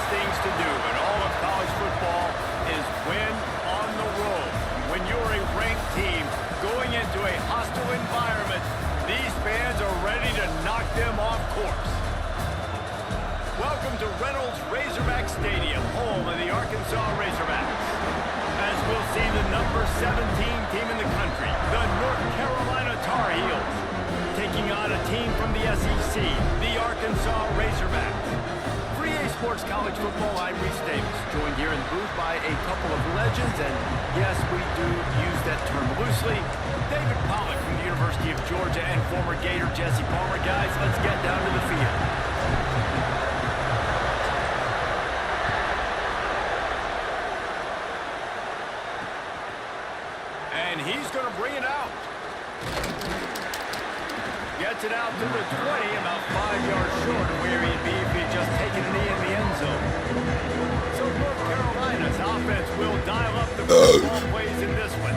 Things to do in all of college football is win on the road. When you're a ranked team going into a hostile environment, these fans are ready to knock them off course. Welcome to Reynolds Razorback Stadium, home of the Arkansas Razorbacks. As we'll see the number 17 team in the country, the North Carolina Tar Heels, taking on a team from the SEC, the Arkansas Razorbacks. Sports College Football, I'm Reese Davis, joined here in the booth by a couple of legends, and yes, we do use that term loosely. David Pollack from the University of Georgia and former Gator Jesse Palmer. Guys, let's get down to the field. And he's going to bring it out. Gets it out to the 20, about 5 yards short of where he'd be if he'd just taken a knee in the end zone. So North Carolina's offense will dial up the football plays in this one.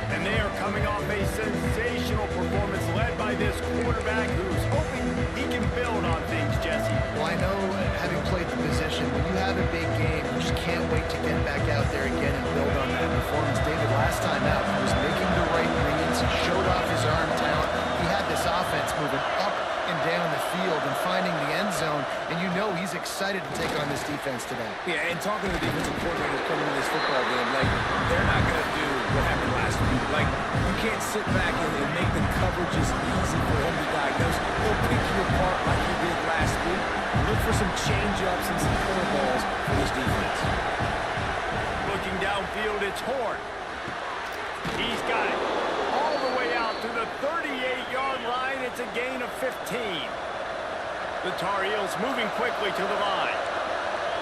And they are coming off a sensational performance led by this quarterback who's hoping he can build on things, Jesse. Well, I know, having played the position, when you have a big game, you just can't wait to get back out there again and build on that performance. David, last time out, he was making the right reads. He showed off his arm talent. He had this offense moving up and down the field and finding the end zone, and you know he's excited to take on this defense today. Yeah, and talking to the defensive coordinators coming into this football game, like, they're not going to do what happened last week. Like, you can't sit back and make the coverages easy for him to diagnose. He'll pick you apart like he did last week. Look for some change-ups and some curveballs for this defense. Looking downfield, it's Horn. He's got it. All the way out to the 38-yard line. It's a gain of 15. The Tar Heels moving quickly to the line.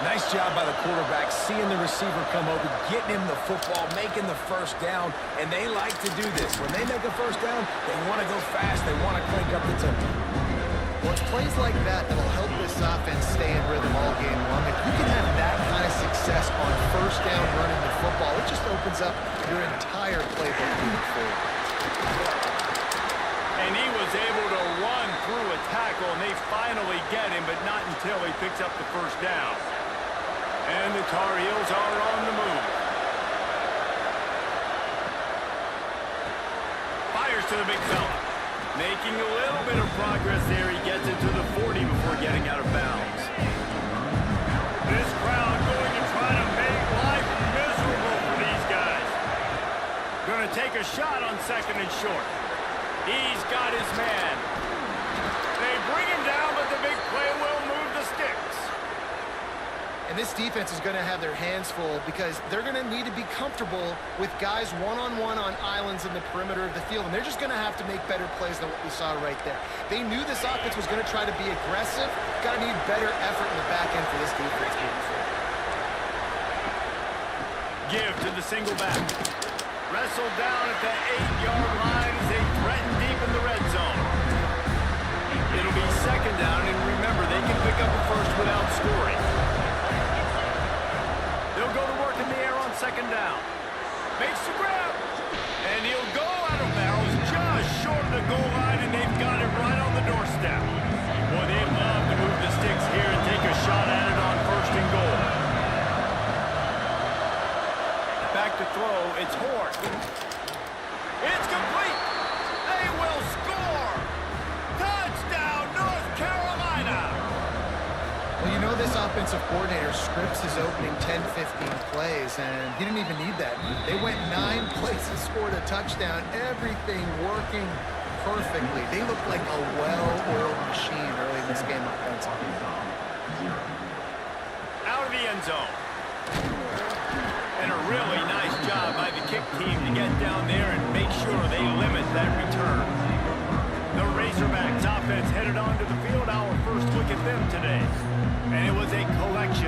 Nice job by the quarterback, seeing the receiver come open, getting him the football, making the first down, and they like to do this. When they make a first down, they want to go fast. They want to crank up the tempo. Well, it's plays like that that'll help this offense stay in rhythm all game long. If you can have that kind of success on first down running the football, it just opens up your entire playbook moving forward. And he was able to run through a tackle, and they finally get him, but not until he picks up the first down. And the Tar Heels are on the move. Fires to the big fella. Making a little bit of progress there. He gets it to the 40 before getting out of bounds. This crowd going to try to make life miserable for these guys. Going to take a shot on second and short. He's got his man. They bring him down, but the big play will move the sticks. And this defense is going to have their hands full because they're going to need to be comfortable with guys one-on-one on islands in the perimeter of the field. And they're just going to have to make better plays than what we saw right there. They knew this offense was going to try to be aggressive. Got to need better effort in the back end for this defense moving forward. Give to the single back. Wrestled down at the 8-yard line as they threaten deep in the red zone. It'll be second down, and remember, they can pick up a first without scoring. They'll go to work in the air on second down. Makes the grab. And he'll go out of bounds just short of the goal line, and they've got it right on the doorstep. Boy, they love to move the sticks here and take a shot at it on first and goal. Back to throw, it's Horn. It's complete. They will score. Touchdown, North Carolina. Well, you know this offensive coordinator scripts his opening 10, 15 plays, and he didn't even need that. They went 9 plays and scored a touchdown. Everything working perfectly. They looked like a well-oiled machine early in this game offensively. Out of the end zone. And a really nice job by the kick team to get down there and make sure they limit that return. The Razorbacks offense headed onto the field. Our first look at them today. And it was a collection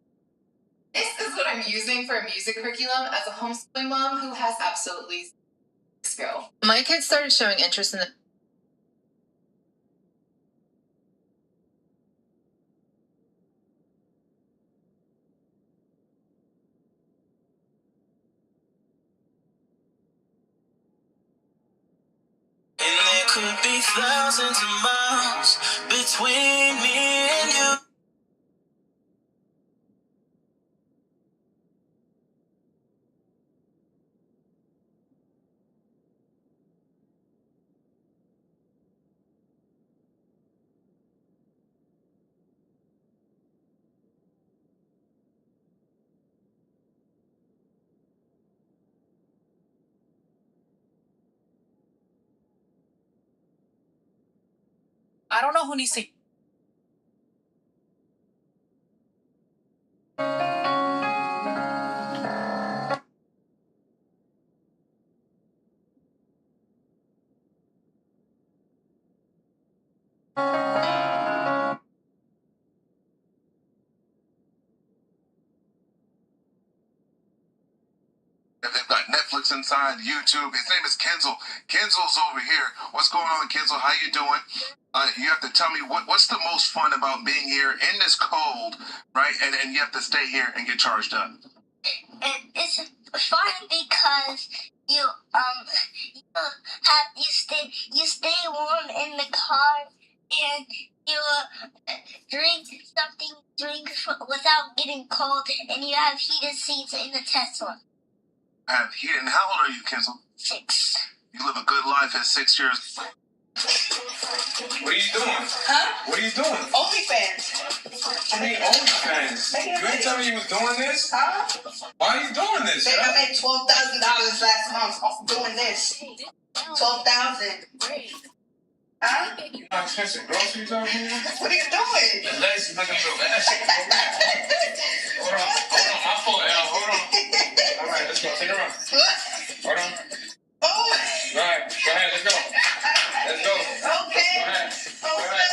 This is what I'm using for a music curriculum as a homeschooling mom who has absolutely skill. My kids started showing interest in the And there could be thousands of miles between me and you. I don't know who needs to. They've got Netflix inside, YouTube. His name is Kenzel. Kenzel's over here. What's going on, Kenzel? How you doing? You have to tell me what's the most fun about being here in this cold, right? And you have to stay here and get charged up. It's fun because you stay warm in the car and you drink without getting cold, and you have heated seats in the Tesla. I have heat. And how old are you, Kenzel? 6. You live a good life at 6 years. What are you doing? Huh? What are you doing? OnlyFans. I mean, OnlyFans. You didn't tell me you was doing this? Huh? Why are you doing this? Baby, I made $12,000 last month off doing this. 12,000. Huh? You know how expensive groceries are here? What are you doing? The legs is looking real nasty. Hold on. My fault, Al. Hold on. All right, let's go. Take a run. Hold on. Oh. All right, go ahead. Let's go. Let's go. Okay. Go ahead. Go ahead.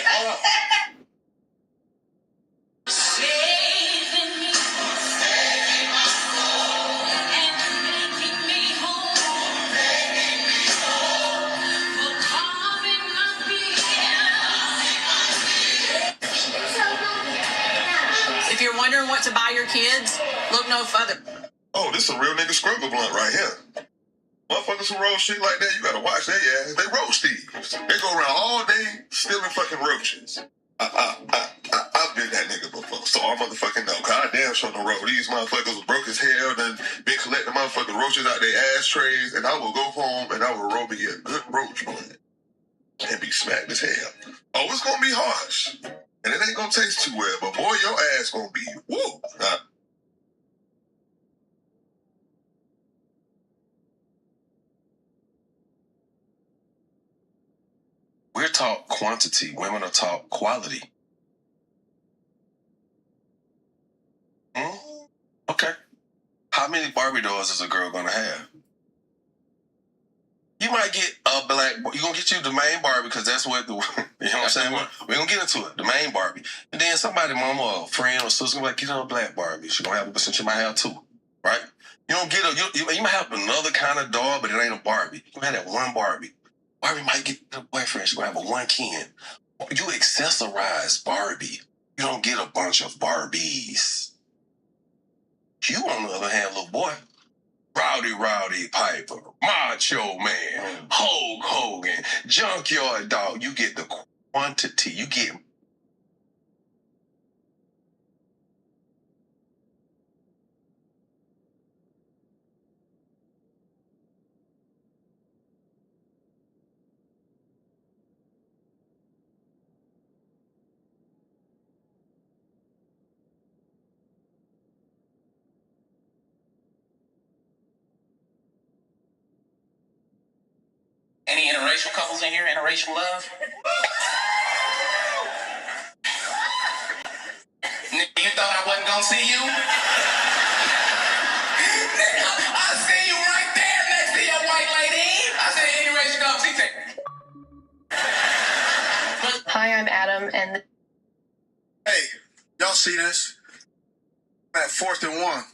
Hold on. If you're wondering what to buy your kids, look no further. Oh, this is a real nigga scrubber blunt right here. Motherfuckers who roll shit like that, you gotta watch their ass. They roach thieves. They go around all day stealing fucking roaches. I've been that nigga before, so I motherfucking know. Cause I damn sure no roach. These motherfuckers was broke as hell, then been collecting motherfucking roaches out their ashtrays, and I will go home and I will roll me a good roach blunt and be smacked as hell. Oh, it's gonna be harsh. And it ain't gonna taste too well, but boy, your ass gonna be woo. We're taught quantity. Women are taught quality. Okay. How many Barbie dolls is a girl gonna have? You might get a black. You're gonna get you the main Barbie because that's what the. You know what I'm saying? We're gonna get into it. The main Barbie, and then somebody, mama or a friend or sister, gonna be like, get her a black Barbie. She gonna have, but since you might have 2, right? You don't get a. You might have another kind of doll, but it ain't a Barbie. You might have that one Barbie. Barbie might get a boyfriend. She's gonna have a one Ken. You accessorize Barbie. You don't get a bunch of Barbies. You, on the other hand, little boy, Rowdy Piper, Macho Man, Hulk Hogan, Junkyard Dog. You get the quantity. You get. Any interracial couples in here? Interracial love? Nigga, you thought I wasn't gonna see you? Nigga, I see you right there next to your white lady. I said interracial couples. He said. Hi, I'm Adam, and Hey, y'all see this? At 4th and 1.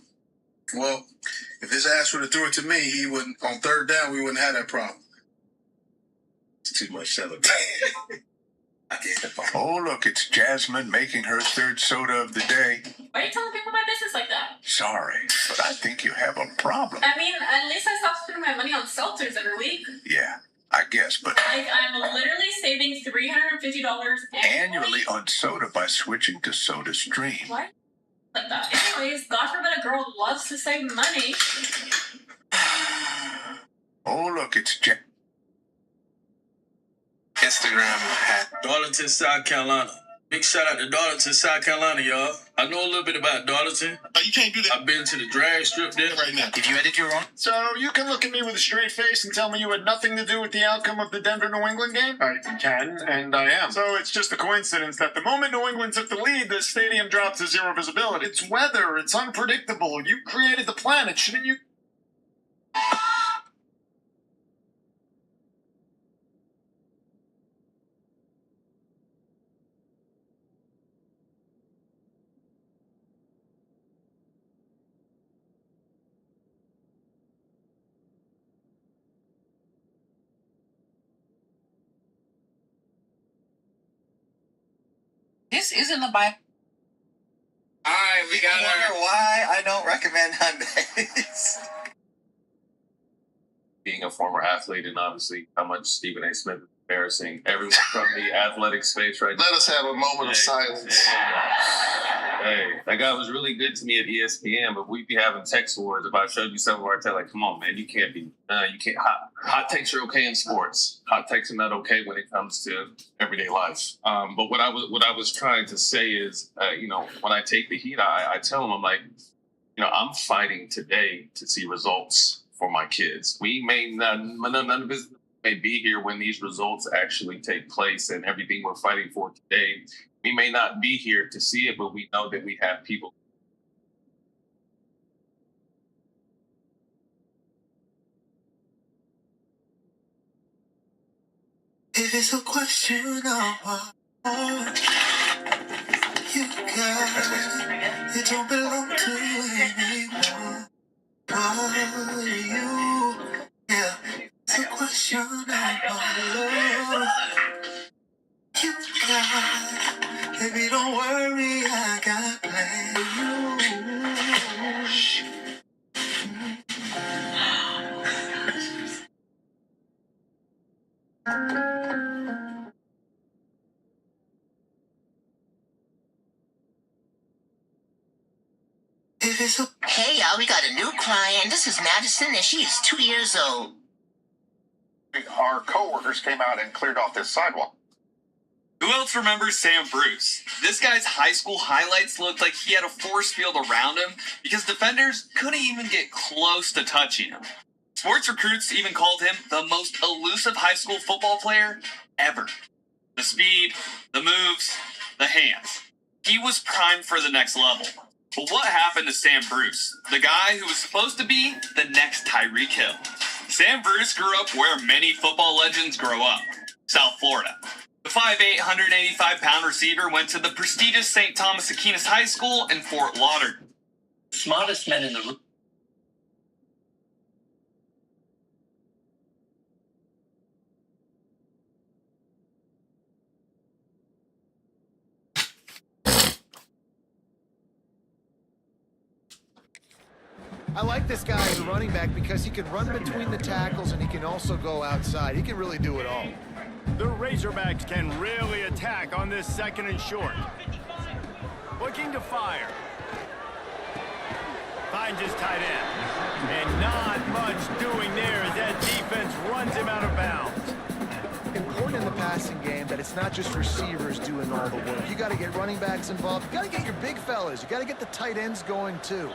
Well, if his ass would have threw it to me, he wouldn't. On 3rd down, we wouldn't have that problem. It's too much celebrating. Oh, look, it's Jasmine making her 3rd soda of the day. Why are you telling people my business like that? Sorry, but I think you have a problem. I mean, at least I stopped spending my money on seltzers every week. Yeah, I guess, but Like, I'm literally saving $350 annually on soda by switching to SodaStream. Why? Like that. Anyways, God forbid a girl loves to save money. Oh, look, it's Instagram hat. Darlington, South Carolina. Big shout out to Darlington, South Carolina, y'all. I know a little bit about Darlington. You can't do that. I've been to the drag strip there right now. If you edit your own. So you can look at me with a straight face and tell me you had nothing to do with the outcome of the Denver-New England game? I can, and I am. So it's just a coincidence that the moment New England took the lead, the stadium dropped to 0 visibility. It's weather. It's unpredictable. You created the planet. Shouldn't you? This isn't the Bible. All right, we got her. Why I don't recommend Hyundais. Being a former athlete and obviously how much Stephen A. Smith is embarrassing everyone from the athletic space right now. Let us have a moment of silence. Hey, that guy was really good to me at ESPN, but we'd be having text wars if I showed you some of our tech. Like, come on, man, you can't. Hot takes are okay in sports. Hot takes are not okay when it comes to everyday life. But what I was trying to say is, when I take the heat, I tell them, I'm like, I'm fighting today to see results for my kids. We may not, none of us may be here when these results actually take place, and everything we're fighting for today. We may not be here to see it, but we know that we have people. If it's a question of what you got, it don't belong to anyone but you. Yeah, it's a question of what love you got. Baby, don't worry, I got plans. Hey, y'all, we got a new client. This is Madison, and she is 2 years old. Our coworkers came out and cleared off this sidewalk. Who else remembers Sam Bruce? This guy's high school highlights looked like he had a force field around him because defenders couldn't even get close to touching him. Sports recruits even called him the most elusive high school football player ever. The speed, the moves, the hands. He was primed for the next level. But what happened to Sam Bruce, the guy who was supposed to be the next Tyreek Hill? Sam Bruce grew up where many football legends grow up, South Florida. The 5'8", 185-pound receiver went to the prestigious St. Thomas Aquinas High School in Fort Lauderdale. Smartest men in the room. I like this guy as a running back because he can run between the tackles and he can also go outside. He can really do it all. The Razorbacks can really attack on this 2nd and short. Looking to fire. Finds his tight end. And not much doing there as that defense runs him out of bounds. Important in the passing game that it's not just receivers doing all the work. You got to get running backs involved. You got to get your big fellas. You got to get the tight ends going too.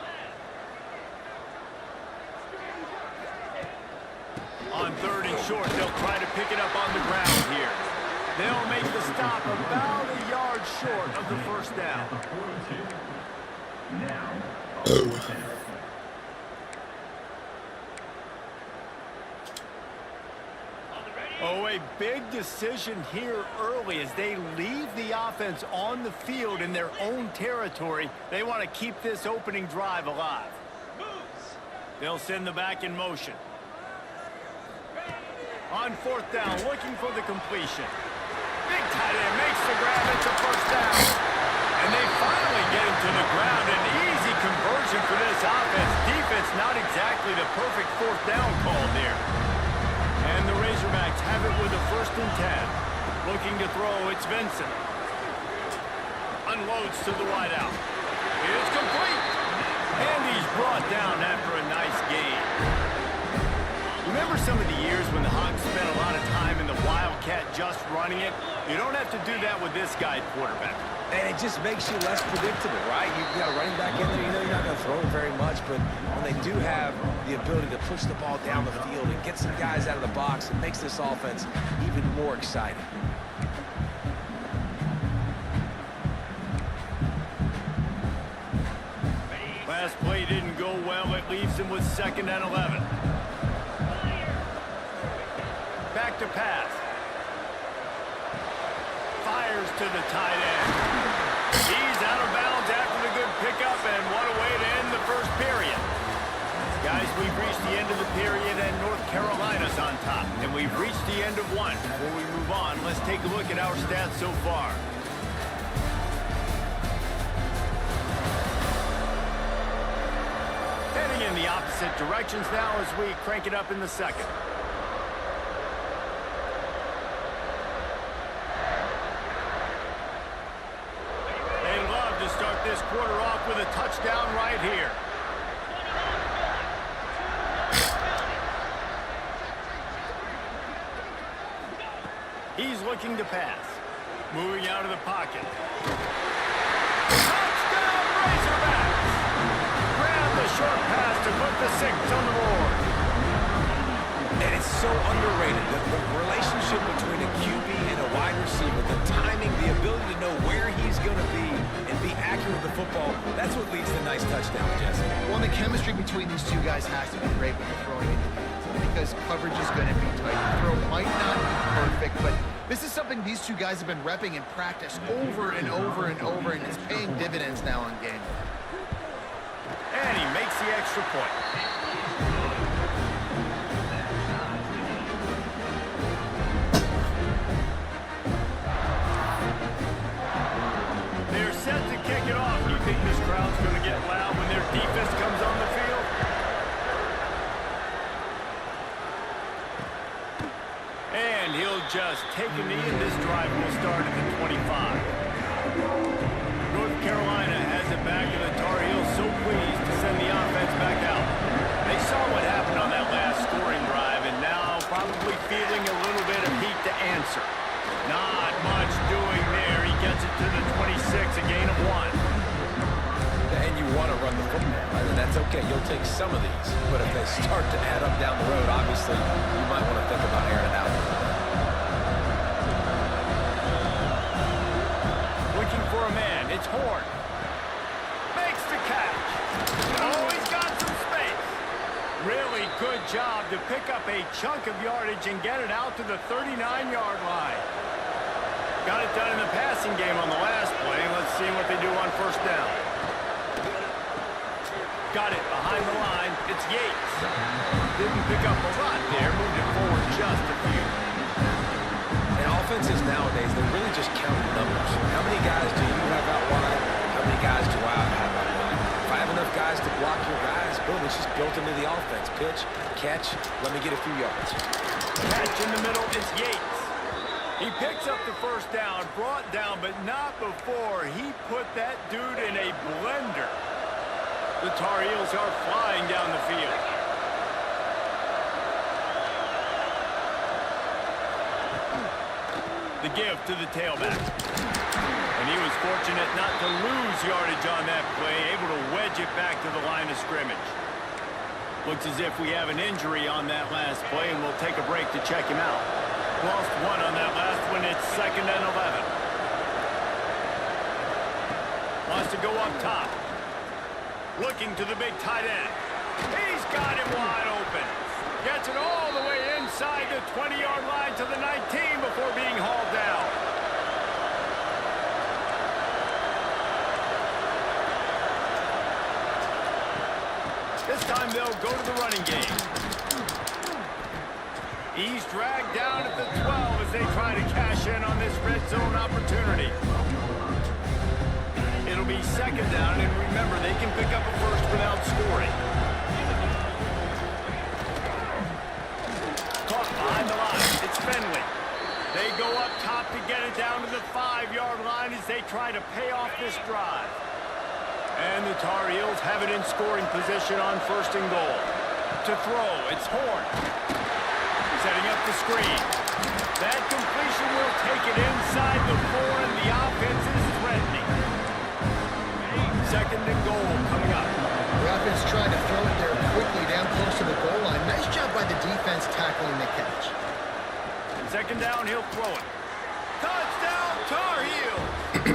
On 3rd and short, they'll try to pick it up on the ground here. They'll make the stop about a yard short of the 1st down. Oh, a big decision here early as they leave the offense on the field in their own territory. They want to keep this opening drive alive. They'll send the back in motion. On fourth down, looking for the completion. Big tight end makes the grab. It's a first down. And they finally get him to the ground. An easy conversion for this offense. Defense not exactly the perfect fourth down call there. And the Razorbacks have it with a 1st and 10. Looking to throw, it's Vincent. Unloads to the wideout. It's complete. And he's brought down after a nice gain. Remember some of the years when the Hawks spent a lot of time in the Wildcat just running it? You don't have to do that with this guy quarterback. And it just makes you less predictable, right? You've got a running back in there, you know you're not going to throw it very much, but when they do have the ability to push the ball down the field and get some guys out of the box, it makes this offense even more exciting. Last play didn't go well. It leaves him with 2nd and 11. Back to pass. Fires to the tight end. He's out of bounds after the good pickup, and what a way to end the first period. Guys, we've reached the end of the period, and North Carolina's on top. And we've reached the end of one. Before we move on, let's take a look at our stats so far. Heading in the opposite directions now as we crank it up in the second. Start this quarter off with a touchdown right here. He's looking to pass. Moving out of the pocket. Touchdown, Razorbacks! Grab the short pass to put the 6 on the board. And it's so underrated, the relationship between a QB and a wide receiver, the timing, the ability to know where he's going to be and be accurate with the football, that's what leads to nice touchdowns, Jesse. Well, the chemistry between these two guys has to be great when they're throwing into the end zone because coverage is going to be tight. The throw might not be perfect, but this is something these two guys have been repping in practice over and over and over, and it's paying dividends now on game. And he makes the extra point. They're set to kick it off. Do you think this crowd's going to get loud when their defense comes on the field? And he'll just take a knee, and this drive will start at the 25. North Carolina has it back, and the Tar Heels so pleased to send the offense back out. They saw what happened on that last scoring drive, and now probably feeling a little bit of heat to answer. Not much doing there. He gets it to the 26, a gain of 1. And you want to run the football, right? And that's okay. You'll take some of these. But if they start to add up down the road, obviously, you might want to think about airing it out. Looking for a man. It's Horn. Makes the catch. Oh, he's got some space. Really good job to pick up a chunk of yardage and get it out to the 39-yard line. Got it done in the passing game on the last play. Let's see what they do on first down. Got it behind the line. It's Yates. Didn't pick up a lot there. Moved it forward just a few. And offenses nowadays, they really just count numbers. How many guys do you have out wide? How many guys do I have out wide? If I have enough guys to block your guys, boom, it's just built into the offense. Pitch, catch, let me get a few yards. Catch in the middle. It's Yates. He picks up the first down, brought down, but not before he put that dude in a blender. The Tar Heels are flying down the field. The give to the tailback. And he was fortunate not to lose yardage on that play, able to wedge it back to the line of scrimmage. Looks as if we have an injury on that last play, and we'll take a break to check him out. Lost 1 on that last one. It's 2nd and 11. Wants to go up top. Looking to the big tight end. He's got him wide open. Gets it all the way inside. inside the 20-yard line to the 19 before being hauled down. This time they'll go to the running game. He's dragged down at the 12 as they try to cash in on this red zone opportunity. It'll be second down, and remember, they can pick up a first without scoring. Caught behind the line. It's Finley. They go up top to get it down to the 5-yard line as they try to pay off this drive. And the Tar Heels have it in scoring position on first and goal. To throw, it's Horn. Setting up the screen. That completion will take it inside the 4, and the offense is threatening. Second and goal coming up. The offense trying to throw it there quickly down close to the goal line. Nice job by the defense tackling the catch. Second down, he'll throw it. Touchdown, Tar Heels!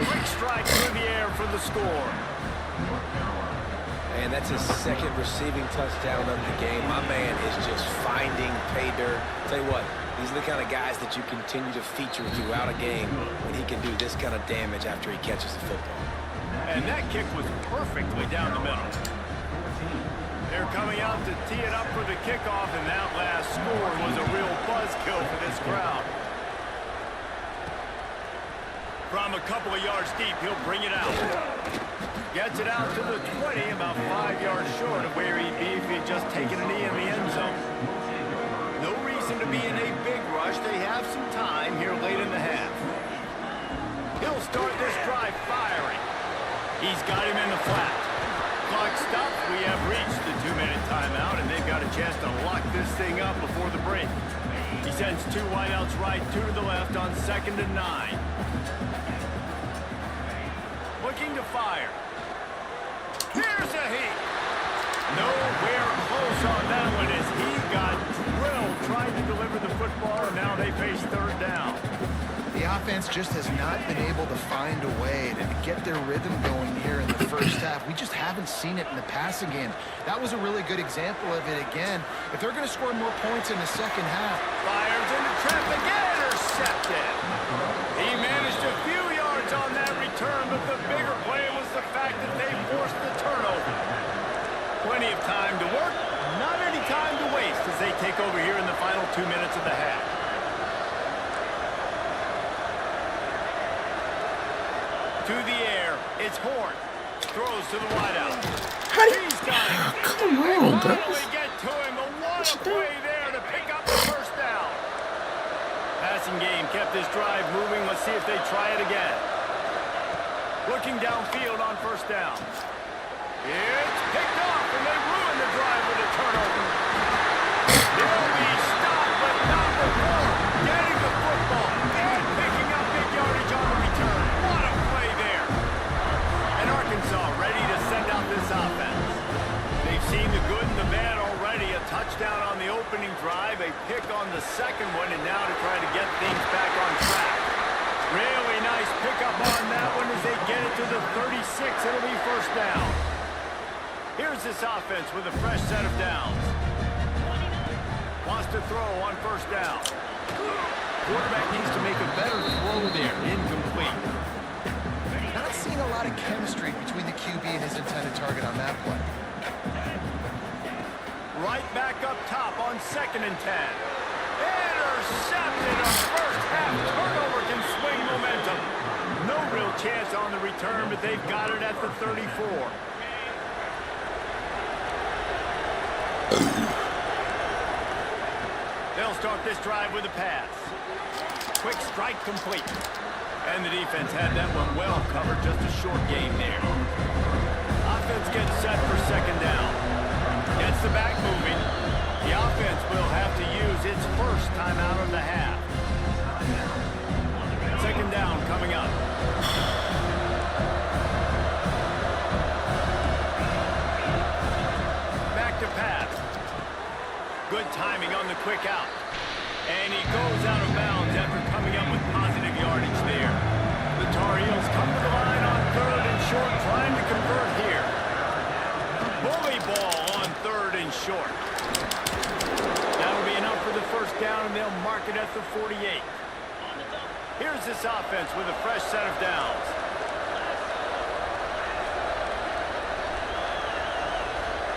Quick strike through the air for the score. And that's his second receiving touchdown of the game. My man is just finding pay dirt. Tell you what, these are the kind of guys that you continue to feature throughout a game when he can do this kind of damage after he catches the football. And that kick was perfectly down the middle. They're coming out to tee it up for the kickoff, and that last score was a real buzzkill for this crowd. From a couple of yards deep, he'll bring it out. Gets it out to the 20, about 5 yards short of where he'd be if he'd just taken a knee in the end zone. No reason to be in a big rush. They have some time here late in the half. He'll start this drive firing. He's got him in the flat. Clock stopped. We have reached the 2-minute timeout, and they've got a chance to lock this thing up before the break. He sends 2 wideouts right, 2 to the left on 2nd and 9. Looking to fire. Here's a heat. Nowhere close on that one as he got drilled trying to deliver the football, and now they face third down. The offense just has not been able to find a way to get their rhythm going here in the first half. We just haven't seen it in the passing game. That was a really good example of it again. If they're going to score more points in the second half. Fires into traffic, intercepted. He managed a few yards on that return, but the bigger play was the fact that they forced the turnover. Plenty of time to work, not any time to waste as they take over here in the final 2 minutes of the half. To the air, it's Horn. Throws to the wideout. He's got it. Come on, They guys. finally get to him, but what a play there to pick up the first down. Passing game kept this drive moving. Let's see if they try it again. Looking downfield on first down. It's picked off, and they ruin the drive with a turnover. They'll be stopped, but not before getting the football and picking up big yardage on the return. What a play there. And Arkansas ready to send out this offense. They've seen the good and the bad already. A touchdown on the opening drive, a pick on the second one, and now to try to get things back on track. Really nice pickup on that one as they get it to the 36. It'll be first down. Here's this offense with a fresh set of downs. Wants to throw on first down. Quarterback needs to make a better throw there. Incomplete. Not seeing a lot of chemistry between the QB and his intended target on that play. Right back up top on 2nd and 10. Intercepted. A first half turnover can swing momentum. No real chance on the return, but they've got it at the 34. They'll start this drive with a pass. Quick strike complete. And the defense had that one well covered. Just a short game there. Offense gets set for second down. Gets the back moving. The offense will have to use its first timeout of the half. Second down coming up. Back to pass. Good timing on the quick out. And he goes out of bounds after coming up with positive yardage there. The Tar Heels come to the line on 3rd and short, trying to convert here. Bully ball on 3rd and short. That'll be enough for the first down, and they'll mark it at the 48. Here's this offense with a fresh set of downs.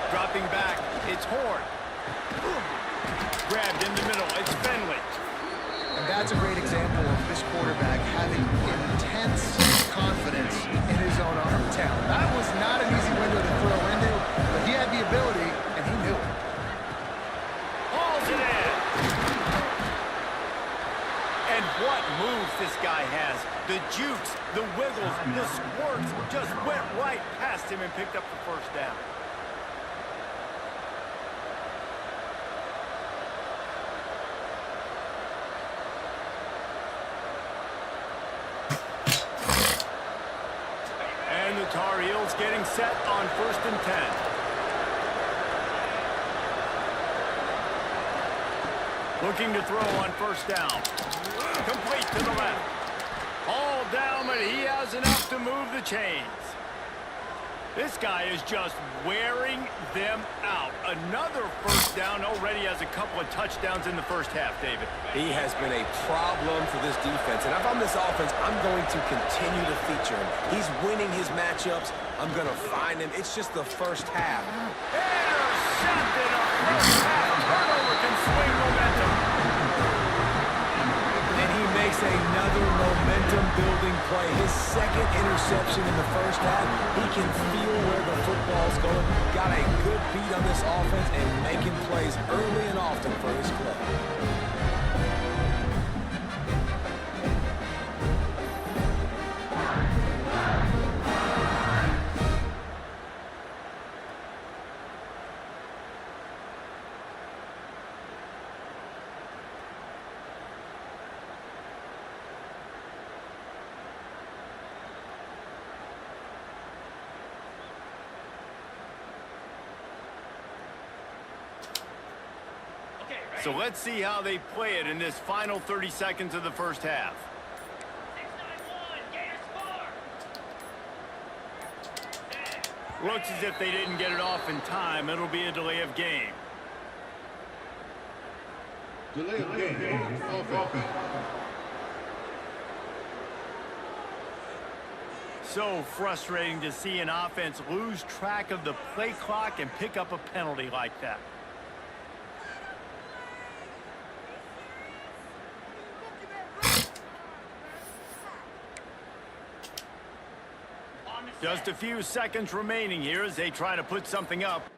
Dropping back, it's Horn. Grabbed in the middle, it's Finley. And that's a great example of this quarterback having intense confidence in his own arm talent. That was not an easy window to throw into, but he had the ability, and he knew it. Hauls it in. And what moves this guy has. The jukes, the wiggles, the squirts just went right past him and picked up the first down. And the Tar Heels getting set on 1st and 10. Looking to throw on 1st down. Complete to the left. All down, but he has enough to move the chains. This guy is just wearing them out. Another 1st down, already has a couple of touchdowns in the first half, David. He has been a problem for this defense. And if I'm this offense, I'm going to continue to feature him. He's winning his matchups. I'm going to find him. It's just the first half. Intercepted. A first half turnover can swing momentum. And he makes another momentum-building play. His second interception in the first half. He can feel where the football's going. Got a good beat on this offense and making plays early and often for his club. So let's see how they play it in this final 30 seconds of the first half. 6-9-1, looks as if they didn't get it off in time. It'll be a delay of game. Delay of game. Offense. So frustrating to see an offense lose track of the play clock and pick up a penalty like that. Just a few seconds remaining here as they try to put something up.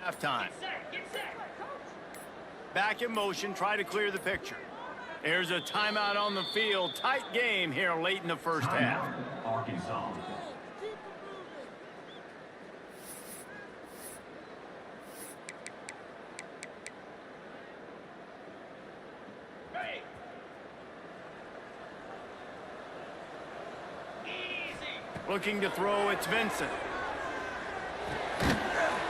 Halftime. Back in motion, try to clear the picture. There's a timeout on the field. Tight game here late in the first half. Arkansas. Looking to throw, it's Vincent.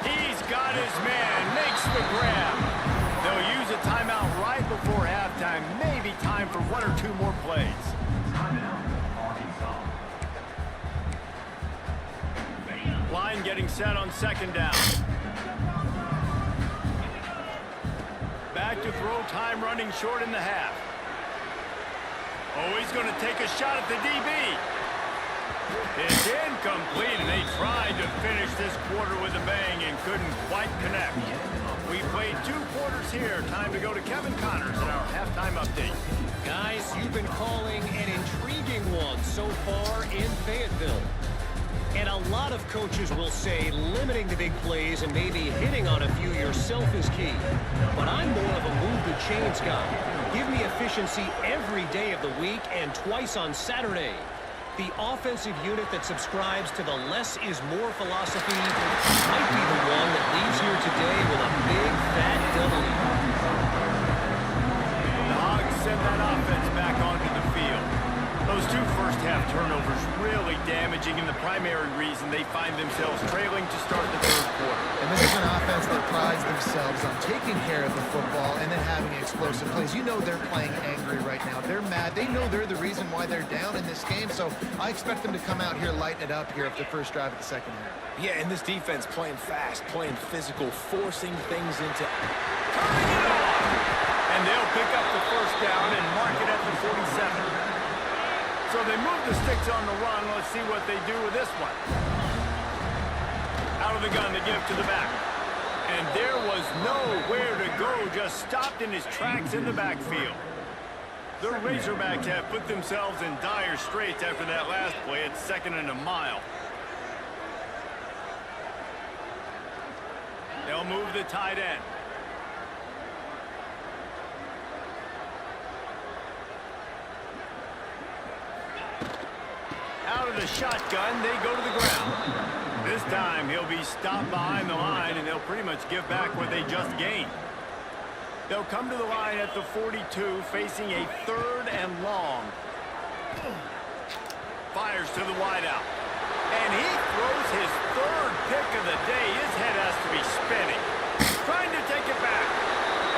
He's got his man, makes the grab. They'll use a timeout right before halftime. Maybe time for one or two more plays. Line getting set on 2nd down. Back to throw, time running short in the half. Oh, he's going to take a shot at the DB. It's incomplete, and they tried to finish this quarter with a bang and couldn't quite connect. We played 2 quarters here. Time to go to Kevin Connors in our halftime update. Guys, you've been calling an intriguing one so far in Fayetteville. And a lot of coaches will say limiting the big plays and maybe hitting on a few yourself is key. But I'm more of a move the chains guy. Give me efficiency every day of the week and twice on Saturday. The offensive unit that subscribes to the less is more philosophy might be the one that leaves here today with a big fat W. The Hogs send that offense back onto the field. Those 2 first-half turnovers really damaging, and the primary reason they find themselves trailing to start the 3rd quarter. And this is an offense that prides themselves on taking care of the football and then having explosive plays. You know they're playing angry right now. They're mad. They know they're the reason why they're down in this game, so I expect them to come out here, lighten it up here at the first drive of the second half. Yeah, and this defense playing fast, playing physical, forcing things into... Turning it on! And they'll pick up the first down and mark it at the 47. So they move the sticks on the run. Let's see what they do with this one. Out of the gun, they give to the back. And there was nowhere to go, just stopped in his tracks in the backfield. The Razorbacks have put themselves in dire straits after that last play. It's 2nd and a mile. They'll move the tight end. Out of the shotgun, they go to the ground. This time, he'll be stopped behind the line, and they'll pretty much give back what they just gained. They'll come to the line at the 42, facing a 3rd and long. Fires to the wideout. And he throws his 3rd pick of the day. His head has to be spinning. Trying to take it back.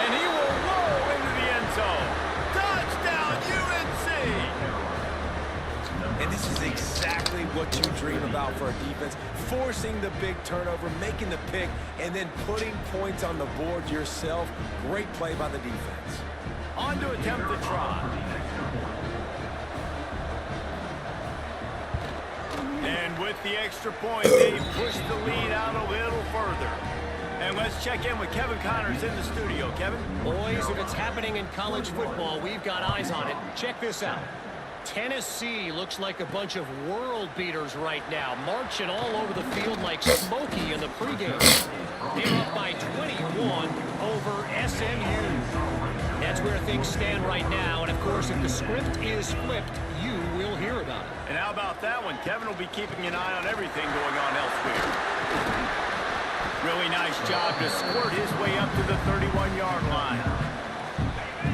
And he will roll into the end zone. Touchdown, UNC! And this is exactly what you dream about for a defense. Forcing the big turnover, making the pick, and then putting points on the board yourself. Great play by the defense. On to attempt the try. And with the extra point, they push the lead out a little further. And let's check in with Kevin Connors in the studio. Kevin? Boys, if it's happening in college football, we've got eyes on it. Check this out. Tennessee looks like a bunch of world beaters right now, marching all over the field like Smokey in the pregame. They're up by 21 over SMU. That's where things stand right now, and of course, if the script is flipped, you will hear about it. And how about that one? Kevin will be keeping an eye on everything going on elsewhere. Really nice job to squirt his way up to the 31-yard line.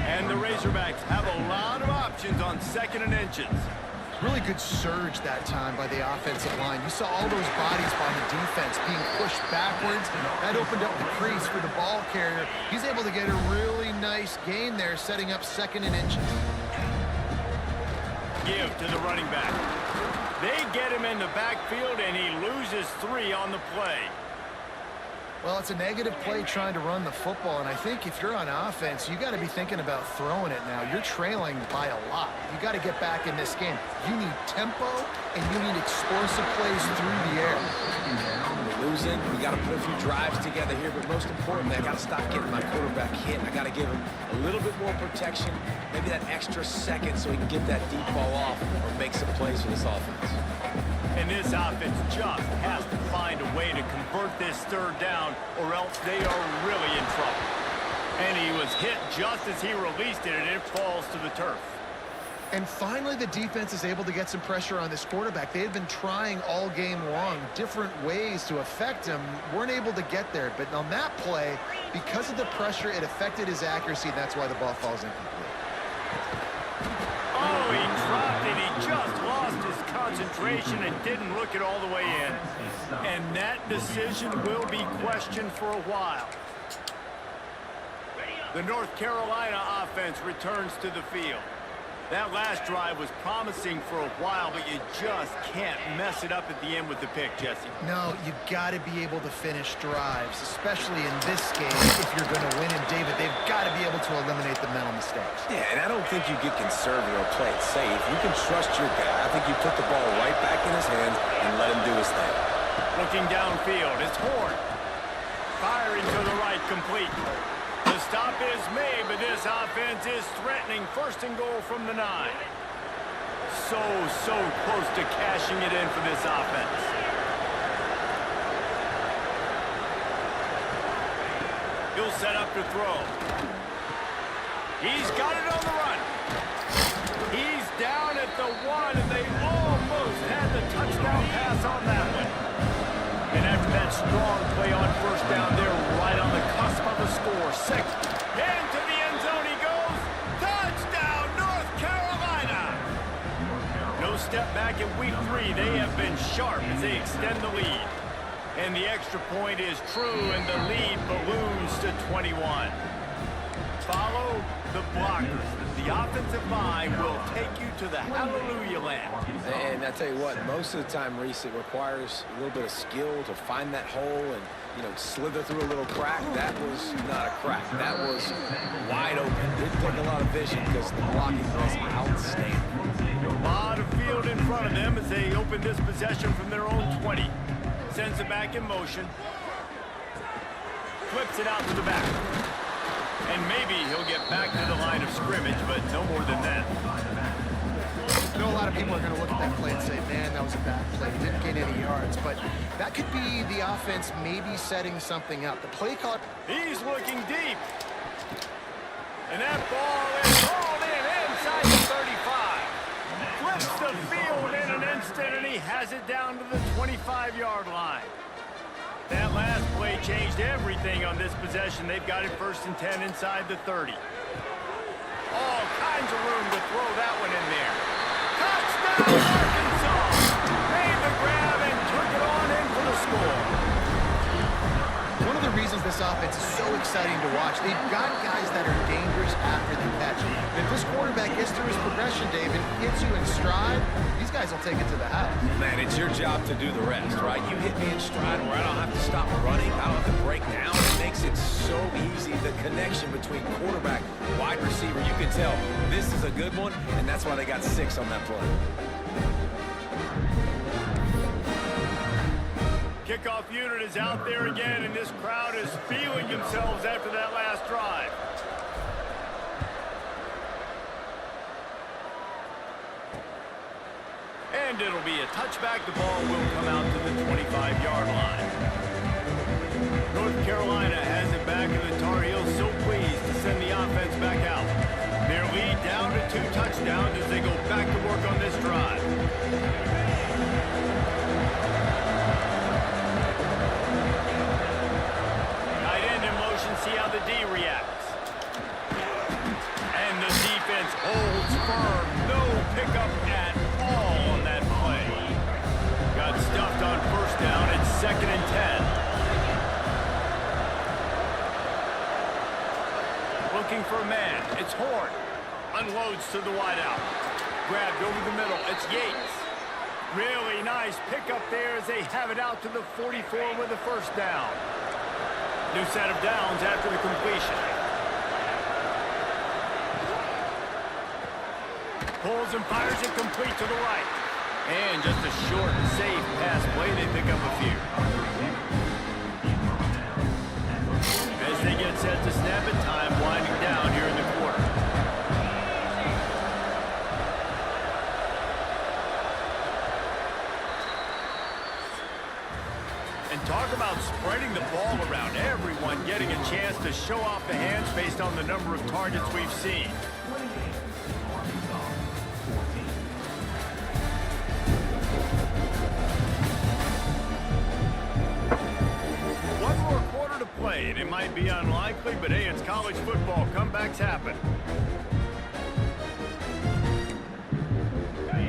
And the Razorbacks have a lot of options on 2nd and inches. Really good surge that time by the offensive line. You saw all those bodies by the defense being pushed backwards. That opened up the crease for the ball carrier. He's able to get a really nice gain there, setting up 2nd and inches. Give to the running back. They get him in the backfield, and he loses 3 on the play. Well, it's a negative play trying to run the football, and I think if you're on offense, you got to be thinking about throwing it now. You're trailing by a lot. You got to get back in this game. You need tempo, and you need explosive plays through the air. We're losing. We got to put a few drives together here, but most importantly, I got to stop getting my quarterback hit. I got to give him a little bit more protection, maybe that extra second so he can get that deep ball off or make some plays for this offense. And this offense just has to find a way to convert this 3rd down, or else they are really in trouble. And he was hit just as he released it, and it falls to the turf. And finally, the defense is able to get some pressure on this quarterback. They had been trying all game long different ways to affect him, weren't able to get there. But on that play, because of the pressure, it affected his accuracy, and that's why the ball falls incomplete. Oh, he dropped it. He just lost his concentration and didn't look it all the way in. And that decision will be questioned for a while. The North Carolina offense returns to the field. That last drive was promising for a while, but you just can't mess it up at the end with the pick, Jesse. No, you got to be able to finish drives, especially in this game. If you're going to win, and David, they've got to be able to eliminate the mental mistakes. Yeah, and I don't think you get conservative or play it safe. You can trust your guy. think you put the ball right back in his hands and let him do his thing. Looking downfield, it's Horn. Firing to the right, complete. The stop is made, but this offense is threatening. First and goal from the 9. So close to cashing it in for this offense. He'll set up to throw. He's got it on the run. He's down at the 1, and they almost had the touchdown pass on that one. And after that strong play on first down, they're right on the cusp of a score. 6. Into the end zone he goes. Touchdown, North Carolina! No step back in week 3. They have been sharp as they extend the lead. And the extra point is true, and the lead balloons to 21. Follow the blockers. The offensive line will take you to the hallelujah land. And I tell you what, most of the time, Reese, it requires a little bit of skill to find that hole and, slither through a little crack. That was not a crack. That was wide open. Didn't take a lot of vision because the blocking was outstanding. A lot of field in front of them as they open this possession from their own 20. Sends it back in motion. Flips it out to the back. And maybe he'll get back to the line of scrimmage, but no more than that. I know a lot of people are going to look at that play and say, man, that was a bad play. He didn't gain any yards. But that could be the offense maybe setting something up. The play call. He's looking deep. And that ball is hauled in inside the 35. Flips the field in an instant, and he has it down to the 25-yard line. That last play changed everything on this possession. They've got it 1st and 10 inside the 30. All kinds of room to throw that one in there. Touchdown, Arkansas! Made the grab and took it on in for the score. One of the reasons this offense is so exciting to watch, they've got guys that are dangerous after the catch. If this quarterback gets through his progression, David, hits you in stride, these guys will take it to the house. Man, it's your job to do the rest, right? You hit me in stride where I don't have to stop running, I don't have to break down. It makes it so easy, the connection between quarterback, wide receiver. You can tell this is a good one, and that's why they got 6 on that play. Kickoff unit is out there again, and this crowd is feeling themselves after that last drive. And it'll be a touchback. The ball will come out to the 25-yard line. North Carolina has it back, and the Tar Heels so pleased to send the offense back out. Their lead down to 2 touchdowns as they go back to work on this drive. See how the D reacts. And the defense holds firm. No pickup at all on that play. Got stuffed on first down. It's 2nd and 10. Looking for a man. It's Horn. Unloads to the wideout. Grabbed over the middle. It's Yates. Really nice pickup there as they have it out to the 44 with a first down. New set of downs after the completion. Pulls and fires it complete to the right. And just a short, safe pass play. They pick up a few. As they get set to snap it, time winding down here in the quarter. And talk about spreading the ball around. Everyone getting a chance to show off the hands based on the number of targets we've seen. One more quarter to play, and it might be unlikely, but hey, it's college football. Comebacks happen.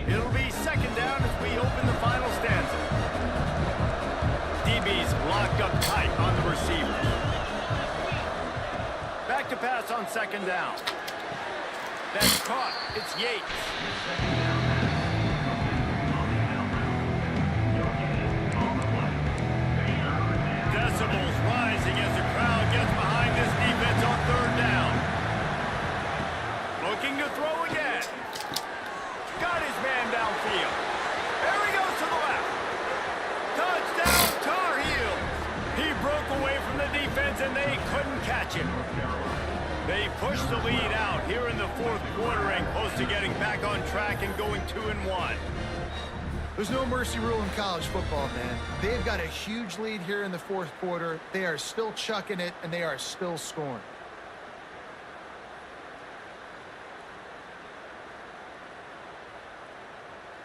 It'll be 2nd down as we open the final stanza. DB's locked up tight on the receivers. Back to pass on 2nd down. That's caught. It's Yates. Decibels rising as the crowd gets behind this defense on 3rd down. Looking to throw again. Got his man downfield. fourth quarter and close to getting back on track and going 2-1. There's no mercy rule in college football, man. They've got a huge lead here in the fourth quarter. They are still chucking it, and they are still scoring.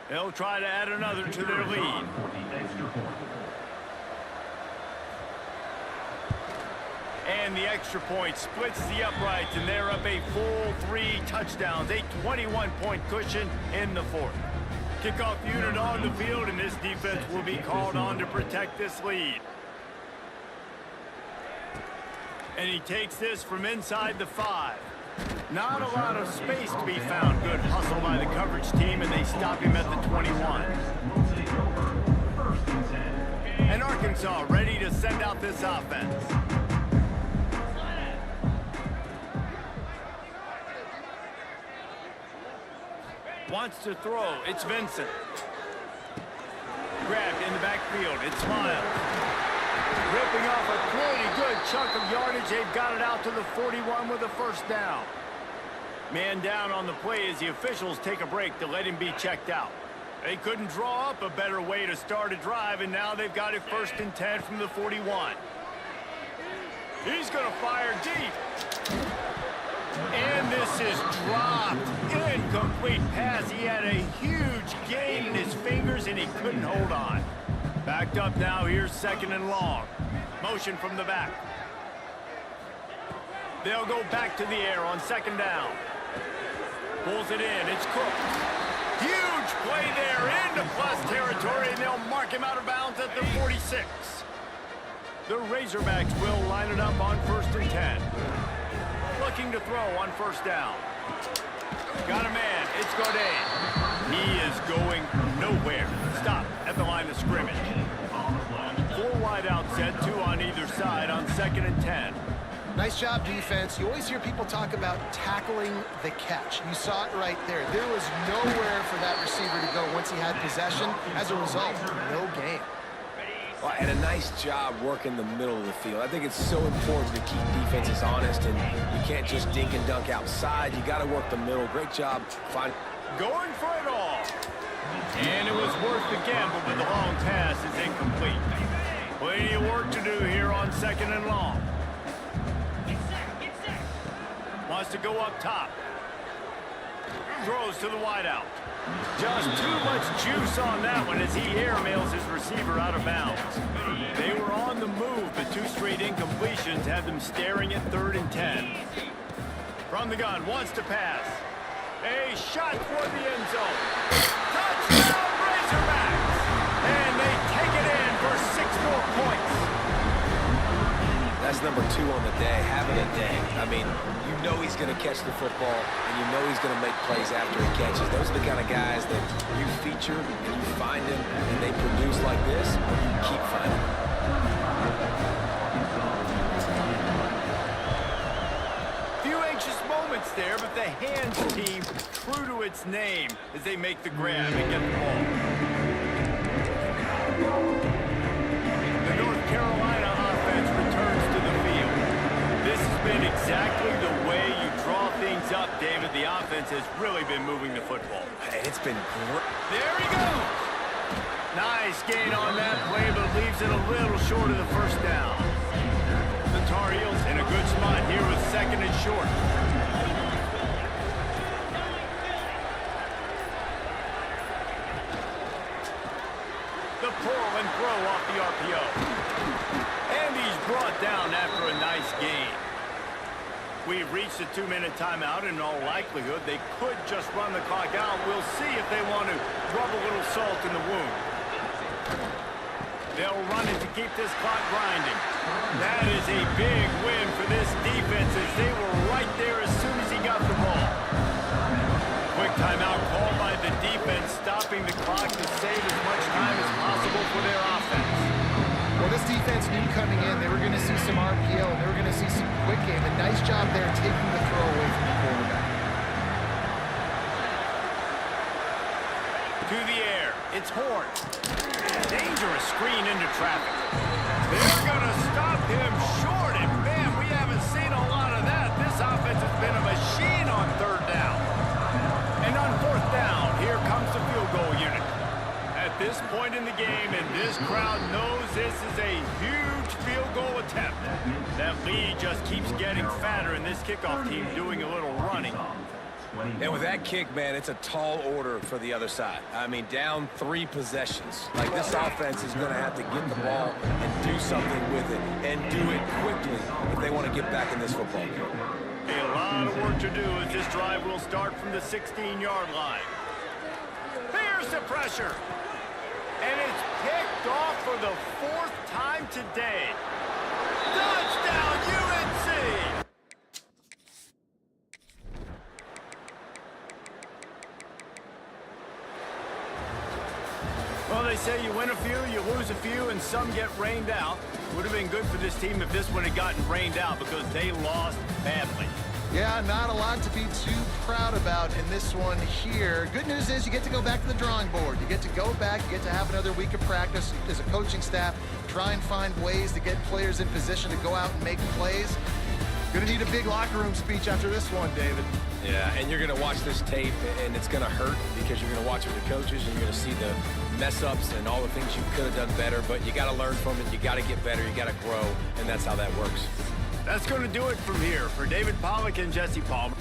They'll try to add another to their lead. And the extra point splits the uprights, and they're up a full 3 touchdowns, a 21-point cushion in the fourth. Kickoff unit on the field, and this defense will be called on to protect this lead. And he takes this from inside the 5. Not a lot of space to be found. Good hustle by the coverage team, and they stop him at the 21. And Arkansas ready to send out this offense. Wants to throw. It's Vincent. Grabbed in the backfield. It's Miles. Ripping off a pretty good chunk of yardage. They've got it out to the 41 with a first down. Man down on the play as the officials take a break to let him be checked out. They couldn't draw up a better way to start a drive, and now they've got it 1st and 10 from the 41. He's going to fire deep. And this is dropped. Incomplete pass. He had a huge gain in his fingers, and he couldn't hold on. Backed up now. Here's 2nd and long. Motion from the back. They'll go back to the air on 2nd down. Pulls it in. It's Cook. Huge play there into plus territory, and they'll mark him out of bounds at the 46. The Razorbacks will line it up on 1st and 10. Looking to throw on 1st down. Got a man. It's Godin. He is going nowhere. Stop at the line of scrimmage. 4 wide out set, 2 on either side on 2nd and 10. Nice job, defense. You always hear people talk about tackling the catch. You saw it right there. There was nowhere for that receiver to go once he had possession. As a result, no gain. Well, and a nice job working the middle of the field. I think it's so important to keep defenses honest, and you can't just dink and dunk outside. You got to work the middle. Great job. Going for it all. And it was worth the gamble, but the long pass is incomplete. Plenty of work to do here on 2nd and long. Wants to go up top. Throws to the wideout. Just too much juice on that one as he airmails his receiver out of bounds. They were on the move, but 2 straight incompletions had them staring at 3rd and 10. From the gun, wants to pass. A shot toward the end zone. Touchdown, Razorbacks! And they take it in for 6 more points. That's number 2 on the day, having a day. I mean, you know he's going to catch the football, and you know he's going to make plays after he catches. Those are the kind of guys that you feature, and you find them, and they produce like this, you keep finding them. Few anxious moments there, but the hands team true to its name as they make the grab and get the ball. The North Carolina offense returns to the field. This has been exactly the way you draw things up, David. The offense has really been moving the football. Hey, it's been great. There he goes. Nice gain on that play, but leaves it a little short of the first down. The Tar Heels in a good spot here with 2nd and short. The pull and throw off the RPO. And he's brought down after a nice gain. We've reached a 2-minute timeout, and in all likelihood, they could just run the clock out. We'll see if they want to rub a little salt in the wound. They'll run it to keep this clock grinding. That is a big win for this defense as they were right there as soon as he got the ball. Quick timeout called by the defense, stopping the clock to save as much time as possible for their offense. Well, this defense knew coming in they were going to see some RPO, and they were going to see some quick game. A nice job there taking the throw away from the quarterback. To the air. It's Horn. Dangerous screen into traffic. They're going to stop him short, and man, we haven't seen a lot of that. This offense has been a machine on 3rd down. down. Here comes the field goal unit. At this point in the game, and this crowd knows this is a huge field goal attempt. That lead just keeps getting fatter, and this kickoff team doing a little running. And with that kick, man, it's a tall order for the other side. I mean, down 3 possessions. Like, this offense is going to have to get the ball and do something with it, and do it quickly if they want to get back in this football game. A lot of work to do as this drive will start from the 16-yard line. Here's the pressure. And it's picked off for the 4th time today. Touchdown, UNC! Well, they say you win a few, you lose a few, and some get rained out. Would have been good for this team if this one had gotten rained out because they lost badly. Yeah, not a lot to be too proud about in this one here. Good news is you get to go back to the drawing board. You get to go back, you get to have another week of practice as a coaching staff, try and find ways to get players in position to go out and make plays. Gonna need a big locker room speech after this one, David. Yeah, and you're going to watch this tape, and it's going to hurt because you're going to watch it with the coaches, and you're going to see the mess-ups and all the things you could have done better, but you got to learn from it. You got to get better. You got to grow, and that's how that works. That's going to do it from here. For David Pollack and Jesse Palmer.